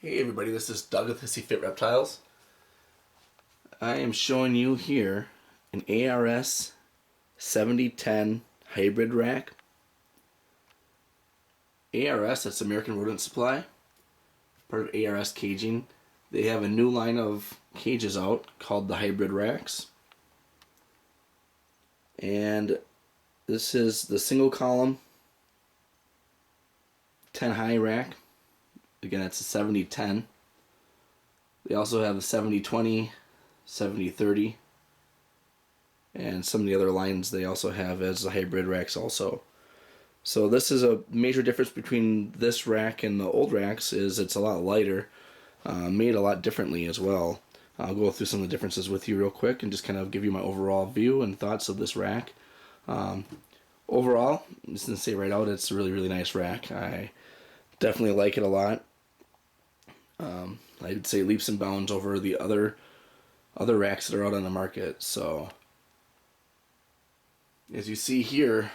Hey everybody, this is Doug with Hissy Reptiles. I am showing you here an ARS 7010 hybrid rack. ARS, that's American Rodent Supply, part of ARS Caging. They have a new line of cages out called the hybrid racks. And this is the single column 10 high rack. Again, it's a 70-10. They also have a 70-20, 70-30, and some of the other lines they also have as the hybrid racks also. So this is a major difference between this rack and the old racks is it's a lot lighter, made a lot differently as well. I'll go through some of the differences with you real quick and just kind of give you my overall view and thoughts of this rack. Overall, I'm just going to say right out, it's a really nice rack. I definitely like it a lot. I'd say leaps and bounds over the other racks that are out on the market. So as you see here,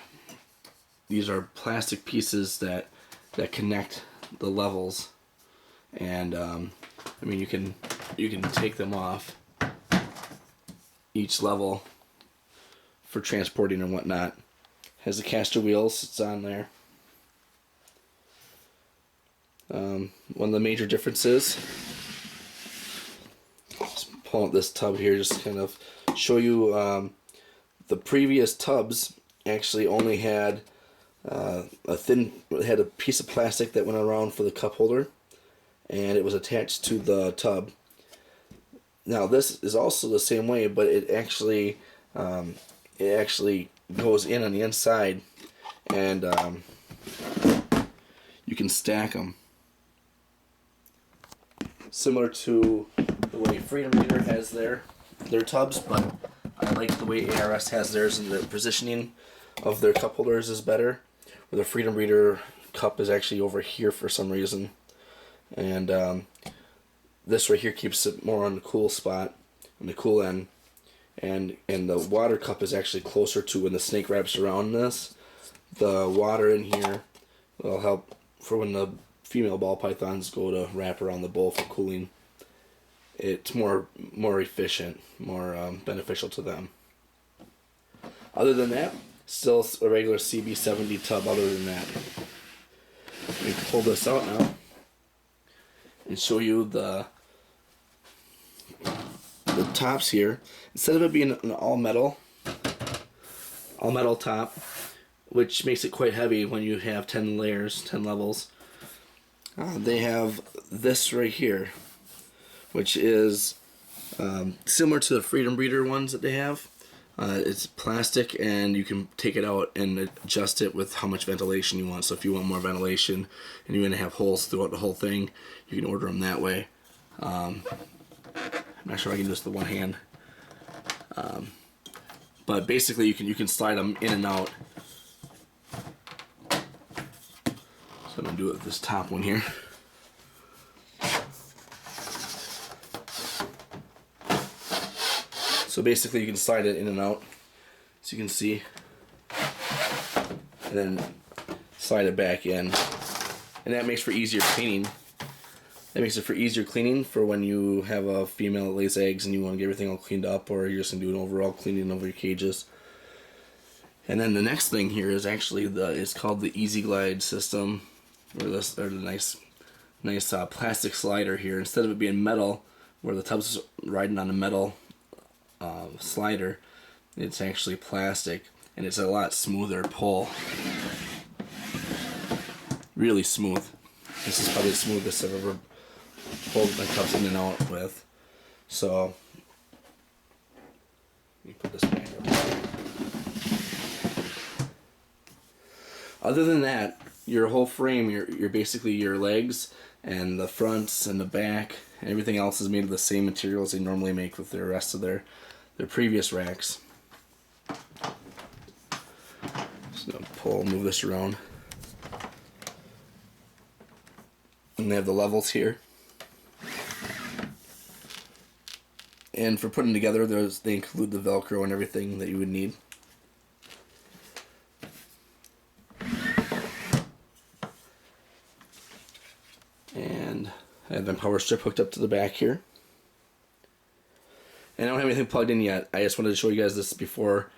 these are plastic pieces that connect the levels, and I mean you can take them off each level for transporting and whatnot. Has the caster wheels, it's on there. One of the major differences, just pull out this tub here, just kind of show you the previous tubs actually only had had a piece of plastic that went around for the cup holder, and it was attached to the tub. Now this is also the same way, but it actually goes in on the inside, and you can stack them. Similar to the way Freedom Breeder has their tubs, but I like the way ARS has theirs, and the positioning of their cup holders is better. Where the Freedom Breeder cup is actually over here for some reason, and this right here keeps it more on the cool spot, on the cool end, and the water cup is actually closer to when the snake wraps around this. The water in here will help for when the female ball pythons go to wrap around the bowl for cooling. It's more efficient, more beneficial to them. Other than that, still a regular CB70 tub. Other than that, let me pull this out now and show you the tops here. Instead of it being an all metal top, which makes it quite heavy when you have 10 layers, 10 levels, they have this right here, which is similar to the Freedom Breeder ones that they have. It's plastic, and you can take it out and adjust it with how much ventilation you want. So if you want more ventilation and you want to have holes throughout the whole thing, you can order them that way. I'm not sure I can do this with one hand, but basically you can slide them in and out. So I'm going to do it with this top one here. So basically you can slide it in and out, so you can see, and then slide it back in. And that makes for easier cleaning. That makes it for easier cleaning for when you have a female that lays eggs and you want to get everything all cleaned up, or you're just going to do an overall cleaning of your cages. And then the next thing here is actually it's called the Easy Glide system, or the nice plastic slider here. Instead of it being metal, where the tub's riding on a metal slider, it's actually plastic, and it's a lot smoother pull. Really smooth. This is probably the smoothest I've ever pulled my tubs in and out with. So let me put this back up. Other than that, your whole frame, your basically your legs and the fronts and the back, and everything else is made of the same materials they normally make with the rest of their previous racks. Just gonna move this around. And they have the levels here. And for putting together, they include the Velcro and everything that you would need. And I have my power strip hooked up to the back here. And I don't have anything plugged in yet. I just wanted to show you guys this before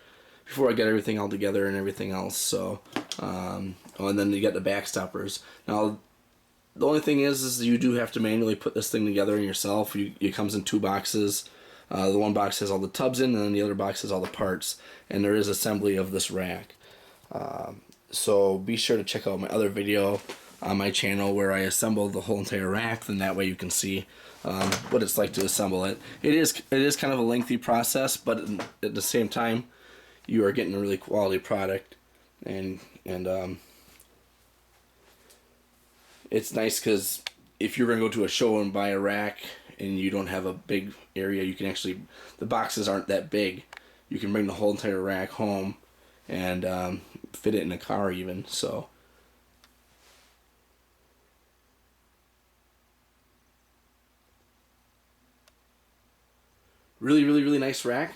I get everything all together and everything else. So, oh, and then you got the back stoppers. Now, the only thing is you do have to manually put this thing together yourself. It comes in 2 boxes. The one box has all the tubs in, and then the other box has all the parts. And there is assembly of this rack. So be sure to check out my other video on my channel where I assemble the whole entire rack, then that way you can see what it's like to assemble it. It is kind of a lengthy process, but at the same time you are getting a really quality product, and it's nice because if you're going to go to a show and buy a rack and you don't have a big area, you can actually, the boxes aren't that big, you can bring the whole entire rack home and fit it in a car even. So really nice rack.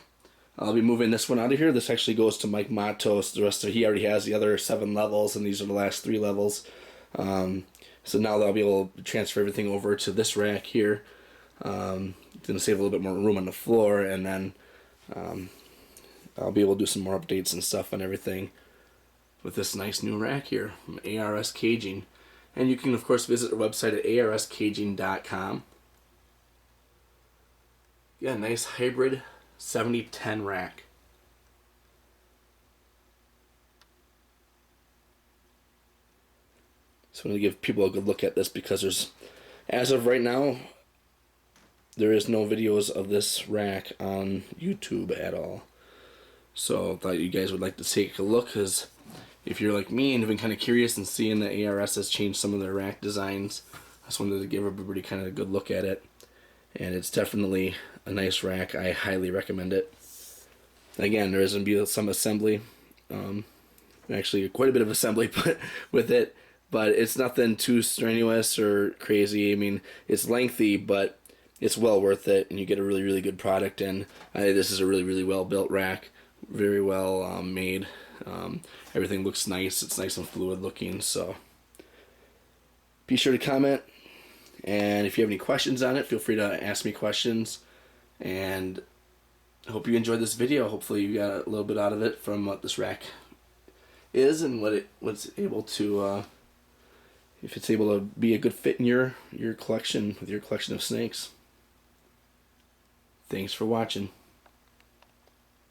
I'll be moving this one out of here. This actually goes to Mike Matos. The rest of he already has the other 7 levels, and these are the last 3 levels. So now I'll be able to transfer everything over to this rack here. Going to save a little bit more room on the floor, and then I'll be able to do some more updates and stuff on everything with this nice new rack here from ARS Caging. And you can of course visit our website at arscaging.com. Yeah, nice hybrid 7010 rack. So I'm going to give people a good look at this because as of right now, there is no videos of this rack on YouTube at all. So I thought you guys would like to take a look, because if you're like me and have been kind of curious and seeing that ARS has changed some of their rack designs, I just wanted to give everybody kind of a good look at it. And it's definitely a nice rack. I highly recommend it. Again, there is going to be some assembly, actually quite a bit of assembly with it, but it's nothing too strenuous or crazy. I mean, it's lengthy, but it's well worth it, and you get a really good product. And this is a really well built rack, very well made. Everything looks nice. It's nice and fluid looking. So be sure to comment. And if you have any questions on it, feel free to ask me questions. And I hope you enjoyed this video. Hopefully you got a little bit out of it from what this rack is and what's able to, if it's able to be a good fit in your collection, with your collection of snakes. Thanks for watching.